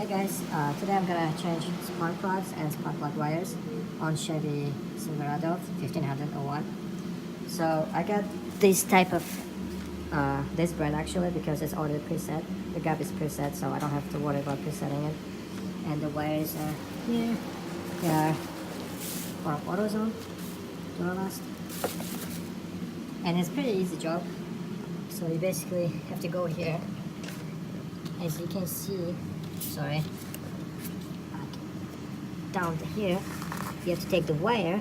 Hey guys, today I'm gonna change spark plugs and spark plug wires on Chevy Silverado 1501. So I got this type of this brand actually because it's already preset. The gap is preset, so I don't have to worry about presetting it. And the wires are here. They are for AutoZone, Duralast, and it's pretty easy job. So you basically have to go here. As you can see, sorry, down here, you have to take the wire,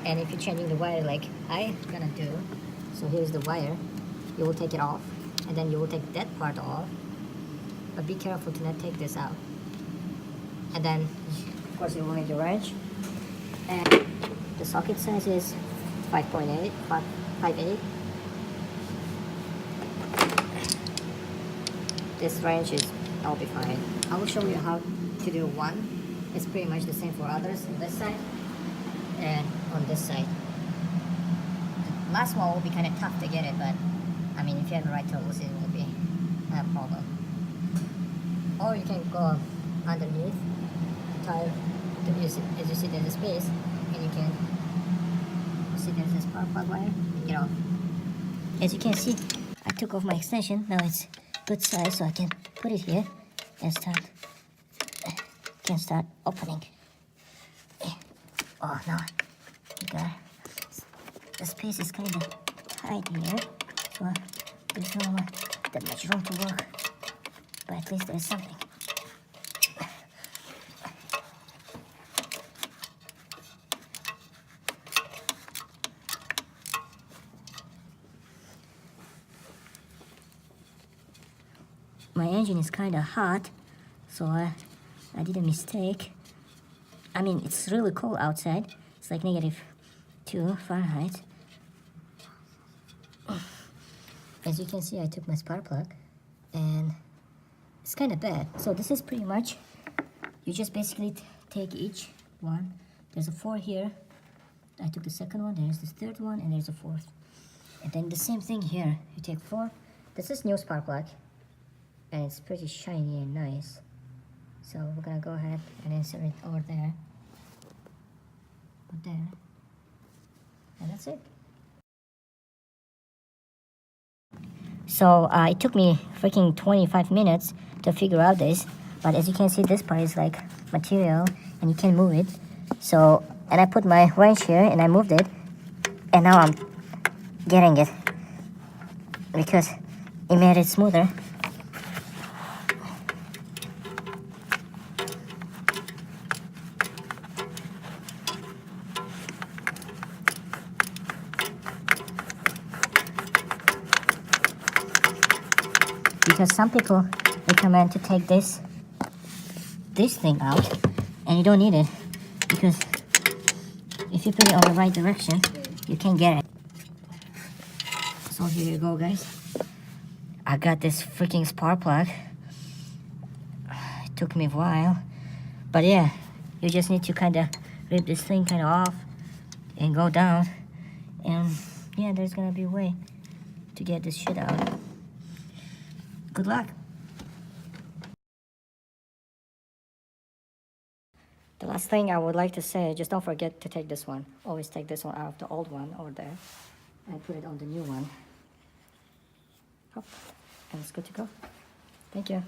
and if you're changing the wire like I'm gonna do, so here's the wire, you will take it off, and then you will take that part off, but be careful to not take this out. And then, of course, you will need your wrench, and the socket size is 5.8, 5.8. This wrench is, I'll be fine. I will show you how to do one. It's pretty much the same for others on this side and on this side. The last one will be kind of tough to get it, but I mean, if you have the right tools, it will be not a problem. Or you can go underneath, tie, as you see there's a space, and you can see there's this spark plug wire, get off. As you can see, I took off my extension, now it's good size, so I can put it here and start opening. Oh no, the space is kind of tight here, so there's not that much room to work, but at least there's something. My engine is kind of hot, so I did a mistake. I mean, it's really cold outside. It's like -2 Fahrenheit. As you can see, I took my spark plug, and it's kind of bad. So this is pretty much, you just basically take each one. There's a 4 here. I took the second one, there's the third one, and there's a 4th. And then the same thing here. You take 4. This is new spark plug, and it's pretty shiny and nice. So we're gonna go ahead and insert it over there, put there, and that's it. So it took me freaking 25 minutes to figure out this, but as you can see, this part is like material and you can't move it. So, and I put my wrench here and I moved it, and now I'm getting it because it made it smoother. Because some people recommend to take this thing out, and you don't need it, because if you put it on the right direction, you can get it. So here you go, guys. I got this freaking spark plug. It took me a while, but yeah, you just need to kind of rip this thing kind of off and go down, and yeah, there's gonna be a way to get this shit out. Good luck. The last thing I would like to say, just don't forget to take this one. Always take this one out of the old one over there and put it on the new one. Hop. And it's good to go. Thank you.